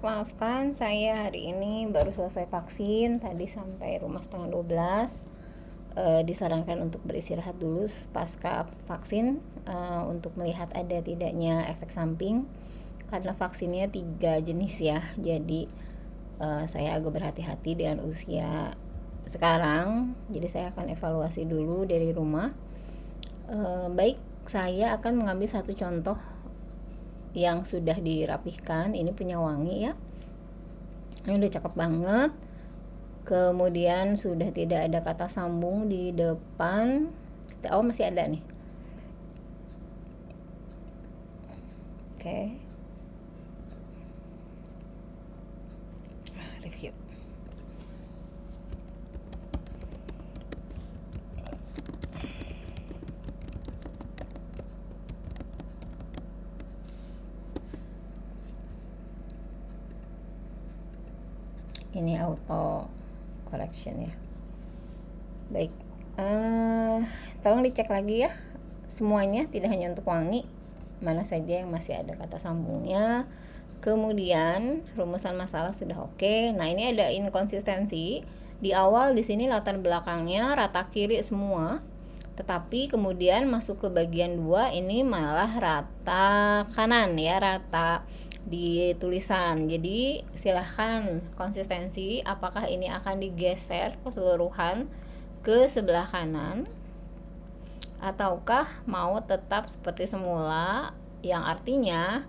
maafkan saya hari ini baru selesai vaksin, tadi sampai rumah setengah 12. Disarankan untuk beristirahat dulu pasca vaksin untuk melihat ada tidaknya efek samping, karena vaksinnya 3 jenis ya. Jadi saya agak berhati-hati dengan usia sekarang, jadi saya akan evaluasi dulu dari rumah. Baik, saya akan mengambil satu contoh yang sudah dirapihkan. Ini punya wangi ya, ini udah cakep banget. Kemudian sudah tidak ada kata sambung di depan. Oh, masih ada nih. Oke. Review. Ini auto correction ya. Baik, tolong dicek lagi ya semuanya, tidak hanya untuk wangi, mana saja yang masih ada kata sambungnya. Kemudian rumusan masalah sudah oke. Nah, ini ada inkonsistensi di awal. Di sini latar belakangnya rata kiri semua, tetapi kemudian masuk ke bagian 2 ini malah rata kanan ya, rata di tulisan. Jadi silahkan konsistensi, apakah ini akan digeser keseluruhan ke sebelah kanan ataukah mau tetap seperti semula, yang artinya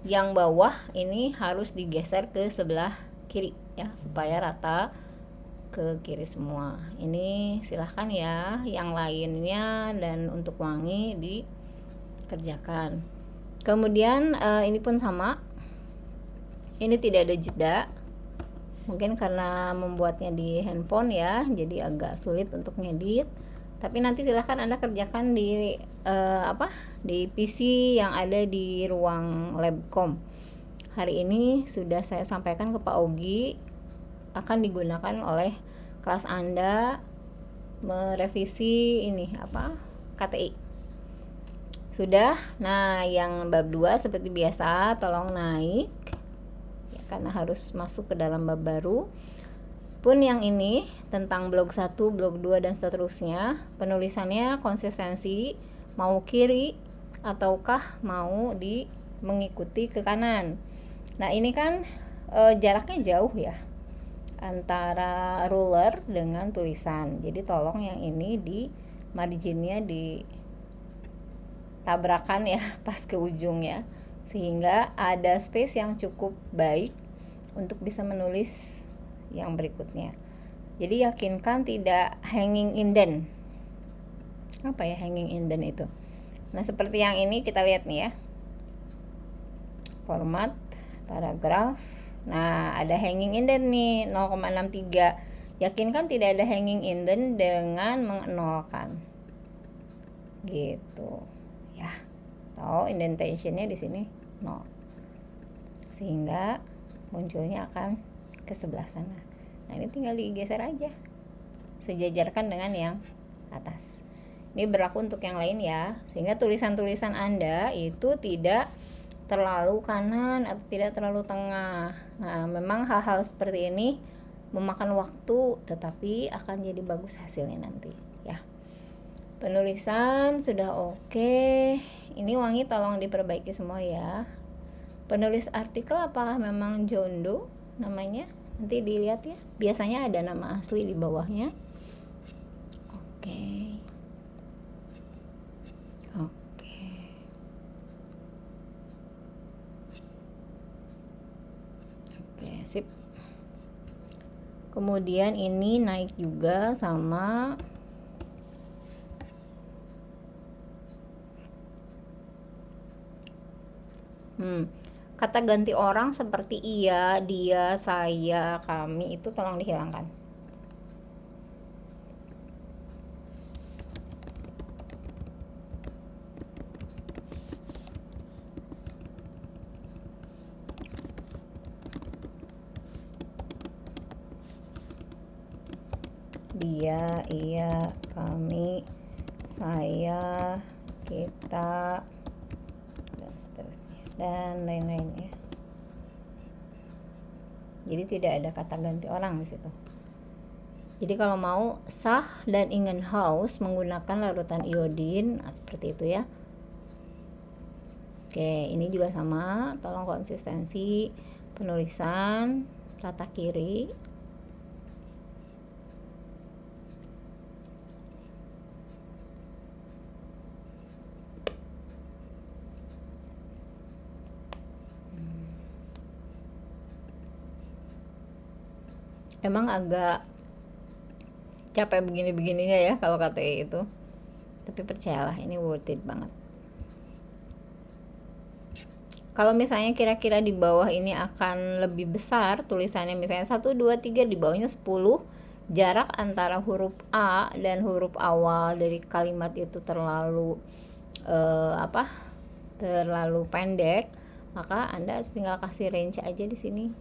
yang bawah ini harus digeser ke sebelah kiri ya, supaya rata ke kiri semua. Ini silahkan ya, yang lainnya dan untuk wangi dikerjakan. Kemudian ini pun sama, ini tidak ada jeda, mungkin karena membuatnya di handphone ya, jadi agak sulit untuk ngedit. Tapi nanti silahkan Anda kerjakan di di PC yang ada di ruang labcom. Hari ini sudah saya sampaikan ke Pak Ogi, akan digunakan oleh kelas Anda merevisi ini KTI. Sudah. Nah, yang bab 2 seperti biasa tolong naik ya, karena harus masuk ke dalam bab baru. Pun yang ini tentang blok 1, blok 2 dan seterusnya, penulisannya konsistensi, mau kiri ataukah mau mengikuti ke kanan. Nah, ini kan jaraknya jauh ya antara ruler dengan tulisan. Jadi tolong yang ini di marginnya ditabrakan ya pas ke ujung ya, sehingga ada space yang cukup baik untuk bisa menulis yang berikutnya. Jadi yakinkan tidak hanging indent. Apa ya hanging indent itu? Nah, seperti yang ini kita lihat nih ya. Format paragraf. Nah, ada hanging indent nih 0,63. Yakinkan tidak ada hanging indent dengan mengenolkan. Gitu. Ya. Tahu indentationnya di sini 0. Sehingga munculnya akan ke sebelah sana. Nah, ini tinggal digeser aja, sejajarkan dengan yang atas. Ini berlaku untuk yang lain ya, sehingga tulisan-tulisan Anda itu tidak terlalu kanan atau tidak terlalu tengah. Nah, memang hal-hal seperti ini memakan waktu, tetapi akan jadi bagus hasilnya nanti ya. Penulisan sudah oke. Ini wangi tolong diperbaiki semua ya. Penulis artikel apakah memang John Doe namanya? Nanti dilihat ya, biasanya ada nama asli di bawahnya. Oke, sip. Kemudian ini naik juga sama kata ganti orang seperti ia, dia, saya, kami itu tolong dihilangkan. Dia, ia, kami, saya, kita, dan seterusnya dan lain-lain ya. Jadi tidak ada kata ganti orang di situ. Jadi kalau mau sah dan ingin haus menggunakan larutan iodin, nah, seperti itu ya. Oke, ini juga sama, tolong konsistensi penulisan rata kiri. Emang agak capek begini-begininya ya kalau KTI itu, tapi percayalah ini worth it banget. Kalau misalnya kira-kira di bawah ini akan lebih besar tulisannya, misalnya 1, 2, 3, di bawahnya 10, jarak antara huruf A dan huruf awal dari kalimat itu terlalu terlalu pendek, maka Anda tinggal kasih range aja di sini.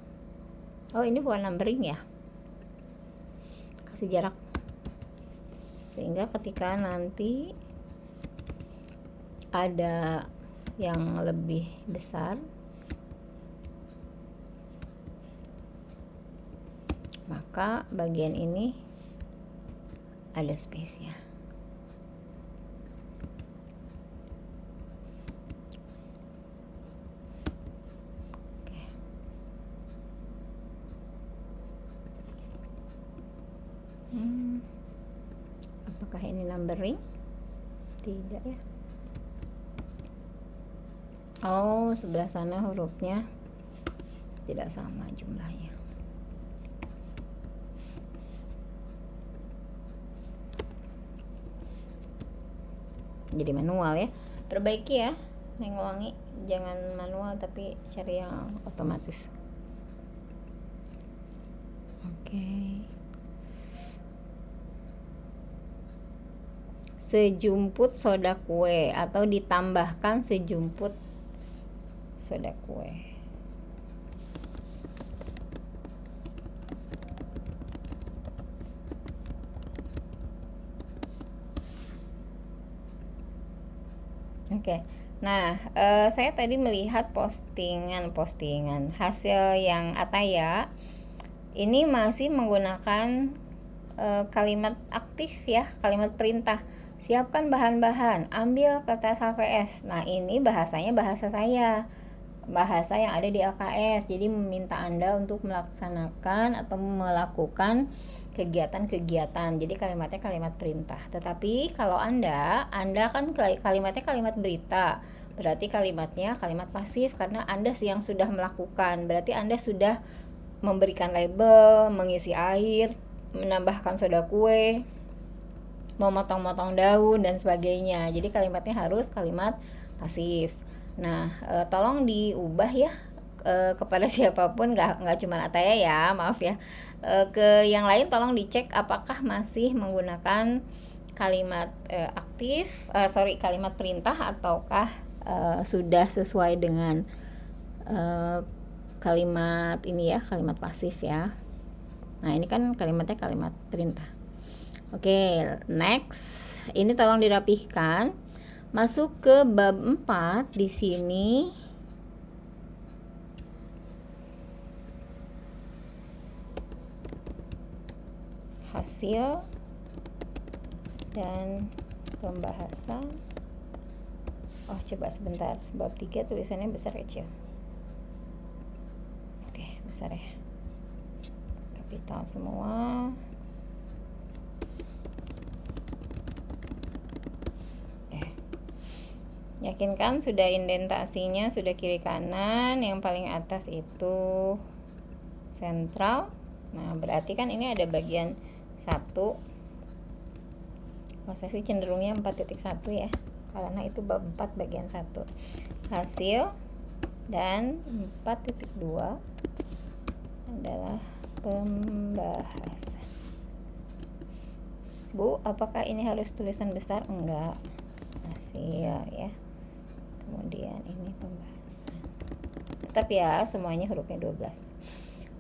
Oh, ini bukan numbering ya, kasih jarak, sehingga ketika nanti ada yang lebih besar, maka bagian ini ada space-nya. Oke. Apakah ini numbering? Tidak ya. Oh, sebelah sana hurufnya tidak sama jumlahnya. Jadi manual ya. Perbaiki ya, Neng Wangi. Jangan manual tapi cari yang otomatis. Oke. Sejumput soda kue atau ditambahkan sejumput soda kue. Oke. Nah, saya tadi melihat postingan hasil yang Ataya ini masih menggunakan kalimat aktif ya, kalimat perintah. Siapkan bahan-bahan, ambil kertas HVS. Nah, ini bahasanya bahasa saya, bahasa yang ada di LKS. Jadi meminta Anda untuk melaksanakan atau melakukan kegiatan-kegiatan. Jadi kalimatnya kalimat perintah. Tetapi kalau Anda kan kalimatnya kalimat berita, berarti kalimatnya kalimat pasif karena Anda yang sudah melakukan. Berarti Anda sudah memberikan label, mengisi air, menambahkan soda kue, memotong-motong daun dan sebagainya. Jadi kalimatnya harus kalimat pasif. Nah, tolong diubah ya kepada siapapun, nggak cuma Ataya ya, maaf ya. Ke yang lain tolong dicek apakah masih menggunakan kalimat kalimat perintah ataukah sudah sesuai dengan kalimat ini ya, kalimat pasif ya. Nah, ini kan kalimatnya kalimat perintah. Oke, next. Ini tolong dirapihkan. Masuk ke bab 4 di sini. Hasil dan pembahasan. Oh, coba sebentar. Bab 3 tulisannya besar kecil. Oke, besar ya. Kapital semua. Yakinkan sudah indentasinya, sudah kiri kanan, yang paling atas itu sentral. Nah, berarti kan ini ada bagian 1. Saya sih cenderungnya 4.1 ya, karena itu bab 4 bagian 1. Hasil dan 4.2 adalah pembahasan. Bu, apakah ini harus tulisan besar? Enggak. Hasil ya. Kemudian ini pembahasan. Tetap ya, semuanya hurufnya 12.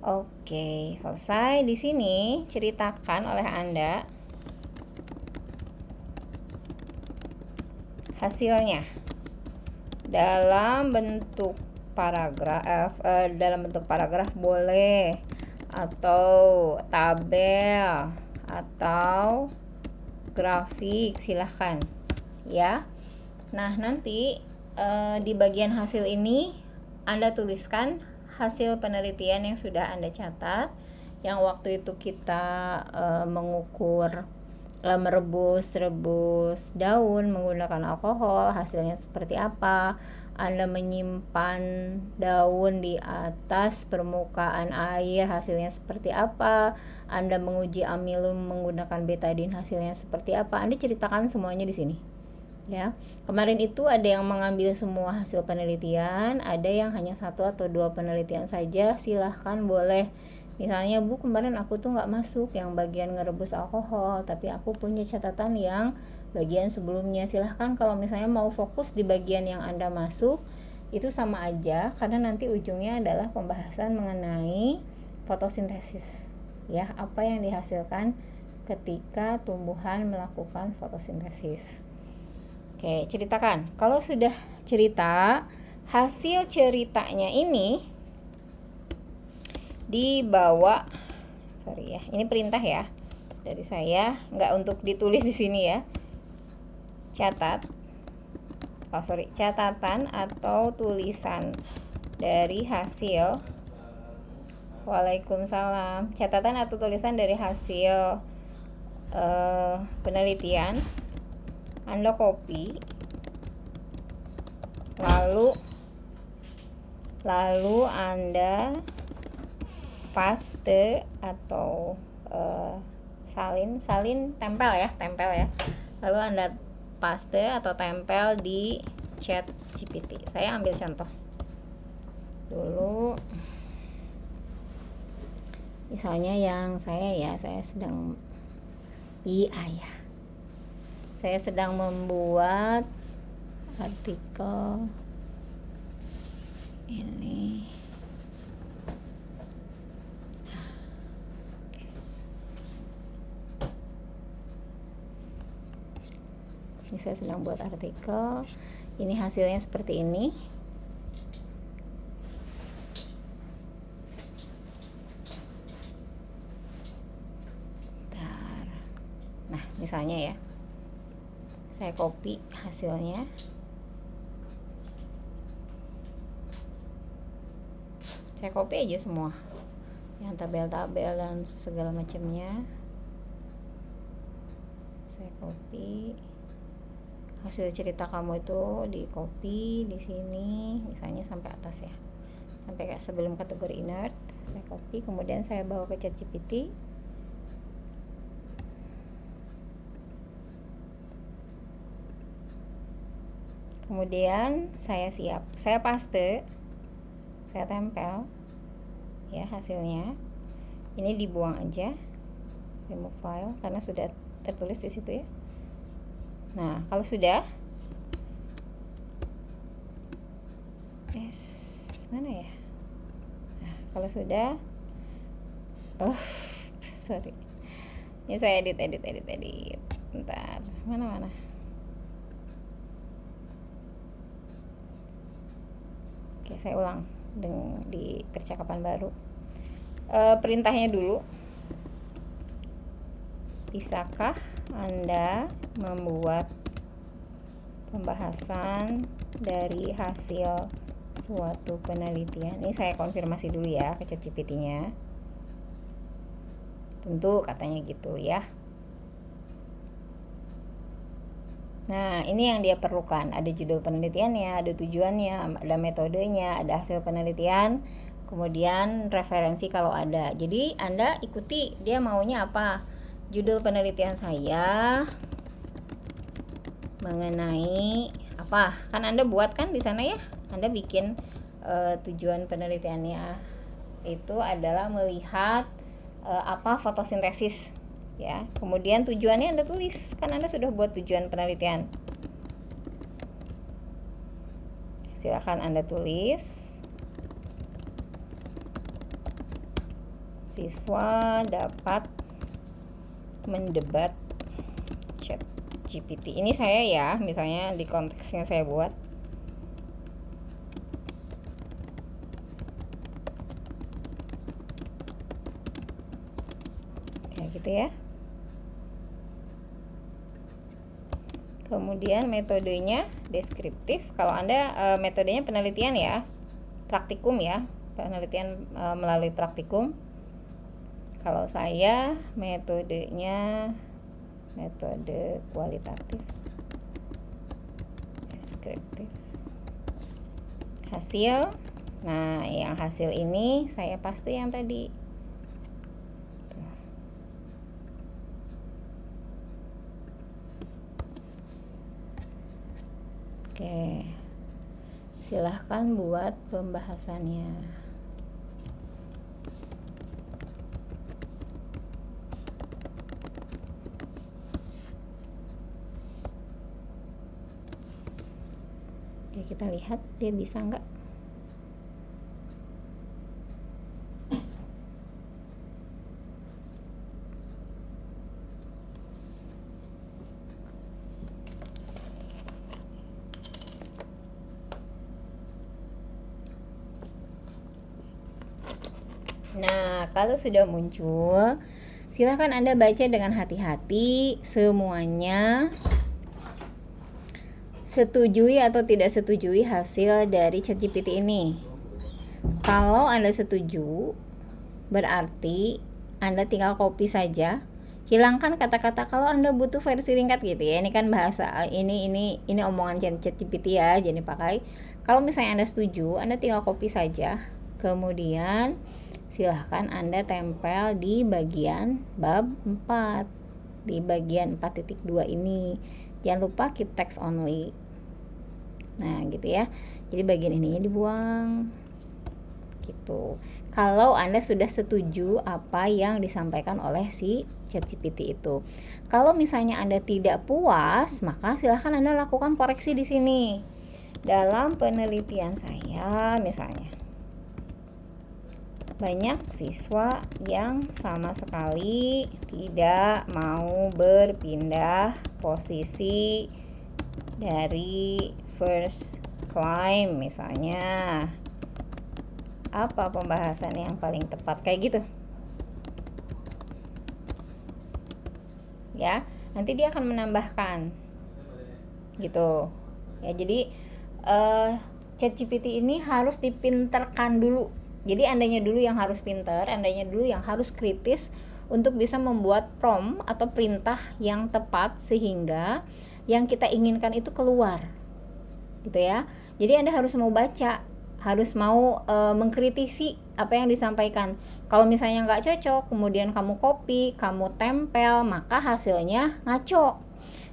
Oke, selesai. Di sini ceritakan oleh Anda hasilnya dalam bentuk paragraf, dalam bentuk paragraf boleh, atau tabel, atau grafik, silahkan ya. Nah, nanti di bagian hasil ini Anda tuliskan hasil penelitian yang sudah Anda catat, yang waktu itu kita mengukur merebus daun menggunakan alkohol, hasilnya seperti apa. Anda menyimpan daun di atas permukaan air, hasilnya seperti apa. Anda menguji amilum menggunakan betadin, hasilnya seperti apa. Anda ceritakan semuanya di sini. Ya, kemarin itu ada yang mengambil semua hasil penelitian, ada yang hanya 1 atau 2 penelitian saja. Silahkan boleh. Misalnya, Bu, kemarin aku tuh nggak masuk yang bagian ngerebus alkohol, tapi aku punya catatan yang bagian sebelumnya. Silahkan kalau misalnya mau fokus di bagian yang Anda masuk, itu sama aja, karena nanti ujungnya adalah pembahasan mengenai fotosintesis. Ya, apa yang dihasilkan ketika tumbuhan melakukan fotosintesis. Oke, ceritakan. Kalau sudah cerita, hasil ceritanya ini dibawa, sorry ya, ini perintah ya dari saya, nggak untuk ditulis di sini ya. Catatan atau tulisan dari hasil. Waalaikumsalam. Catatan atau tulisan dari hasil penelitian Anda copy, lalu Anda paste atau salin tempel ya, lalu Anda paste atau tempel di ChatGPT. Saya ambil contoh dulu, misalnya yang saya sedang saya sedang membuat artikel ini. Saya sedang buat artikel, ini hasilnya seperti ini. Bentar. Nah, misalnya ya, saya copy hasilnya, saya copy aja semua yang tabel-tabel dan segala macamnya. Saya copy hasil cerita kamu itu, di copy di sini misalnya sampai atas ya, sampai kayak sebelum kategori inert. Saya copy, kemudian saya bawa ke ChatGPT. Kemudian saya paste, saya tempel ya hasilnya. Ini dibuang aja, remove file, karena sudah tertulis di situ ya. Nah, kalau sudah, mana ya? Nah, kalau sudah, sorry, ini saya edit. Bentar, mana? Oke, saya ulang di percakapan baru. Perintahnya dulu. Bisakah Anda membuat pembahasan dari hasil suatu penelitian? Ini saya konfirmasi dulu ya ke ChatGPT-nya. Tentu katanya gitu ya. Nah, ini yang dia perlukan. Ada judul penelitiannya, ada tujuannya, ada metodenya, ada hasil penelitian, kemudian referensi kalau ada. Jadi Anda ikuti dia maunya apa. Judul penelitian saya mengenai apa? Kan Anda buat kan di sana ya. Anda bikin tujuan penelitiannya itu adalah melihat apa fotosintesis ya. Kemudian tujuannya Anda tulis. Kan Anda sudah buat tujuan penelitian. Silakan Anda tulis. Siswa dapat mendebat ChatGPT. Ini saya ya, misalnya di konteksnya saya buat. gitu ya. Kemudian metodenya deskriptif. Kalau Anda metodenya penelitian ya, praktikum ya, penelitian melalui praktikum. Kalau saya metodenya metode kualitatif, deskriptif. Hasil, nah yang hasil ini saya paste yang tadi. Oke, silahkan buat pembahasannya. Oke, kita lihat dia bisa nggak. Nah, kalau sudah muncul, silahkan Anda baca dengan hati-hati semuanya. Setujui atau tidak setujui hasil dari ChatGPT ini. Kalau Anda setuju, berarti Anda tinggal copy saja. Hilangkan kata-kata kalau Anda butuh versi ringkat gitu ya. Ini kan bahasa ini omongan ChatGPT ya, jadi pakai. Kalau misalnya Anda setuju, Anda tinggal copy saja. Kemudian silahkan Anda tempel di bagian bab 4. Di bagian 4.2 ini. Jangan lupa keep text only. Nah, gitu ya. Jadi bagian ininya dibuang. Gitu. Kalau Anda sudah setuju apa yang disampaikan oleh si ChatGPT itu. Kalau misalnya Anda tidak puas, maka silahkan Anda lakukan koreksi di sini. Dalam penelitian saya misalnya, banyak siswa yang sama sekali tidak mau berpindah posisi dari first climb misalnya. Apa pembahasan yang paling tepat kayak gitu ya, nanti dia akan menambahkan gitu ya. Jadi ChatGPT ini harus dipinterkan dulu. Jadi andanya dulu yang harus pinter, andanya dulu yang harus kritis untuk bisa membuat prompt atau perintah yang tepat sehingga yang kita inginkan itu keluar gitu ya. Jadi Anda harus mau baca, harus mau mengkritisi apa yang disampaikan. Kalau misalnya nggak cocok, kemudian kamu copy, kamu tempel, maka hasilnya ngaco.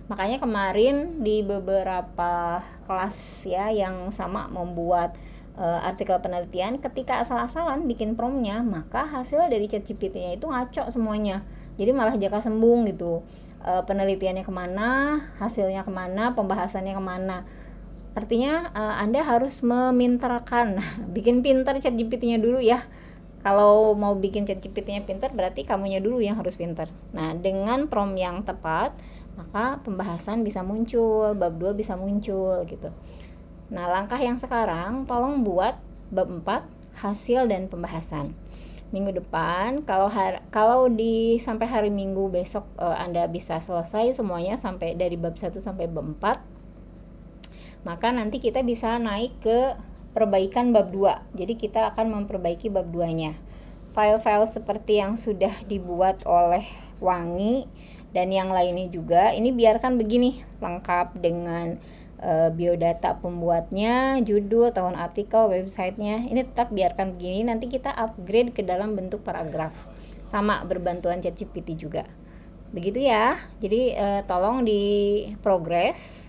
Makanya kemarin di beberapa kelas ya yang sama membuat artikel penelitian, ketika asal-asalan bikin promptnya, maka hasil dari ChatGPT-nya itu ngaco semuanya. Jadi malah jaka sembung gitu. Penelitiannya kemana, hasilnya kemana, pembahasannya kemana. Artinya Anda harus meminterkan, bikin pintar ChatGPT-nya dulu ya. Kalau mau bikin ChatGPT-nya pintar, berarti kamunya dulu yang harus pintar. Nah, dengan prompt yang tepat, maka pembahasan bisa muncul, bab 2 bisa muncul gitu. Nah, langkah yang sekarang tolong buat bab 4 hasil dan pembahasan. Minggu depan kalau sampai hari Minggu besok Anda bisa selesai semuanya sampai dari bab 1 sampai bab 4. Maka nanti kita bisa naik ke perbaikan bab 2. Jadi kita akan memperbaiki bab 2-nya. File-file seperti yang sudah dibuat oleh Wangi dan yang lainnya juga, ini biarkan begini, lengkap dengan biodata pembuatnya, judul, tahun artikel, websitenya. Ini tetap biarkan begini, nanti kita upgrade ke dalam bentuk paragraf. Sama berbantuan ChatGPT juga. Begitu ya. Jadi tolong di progress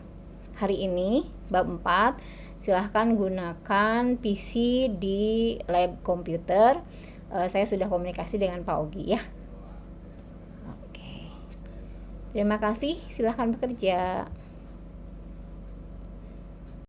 hari ini bab 4. Silahkan gunakan PC di lab komputer. Saya sudah komunikasi dengan Pak Ogi ya. Oke. Terima kasih, silahkan bekerja.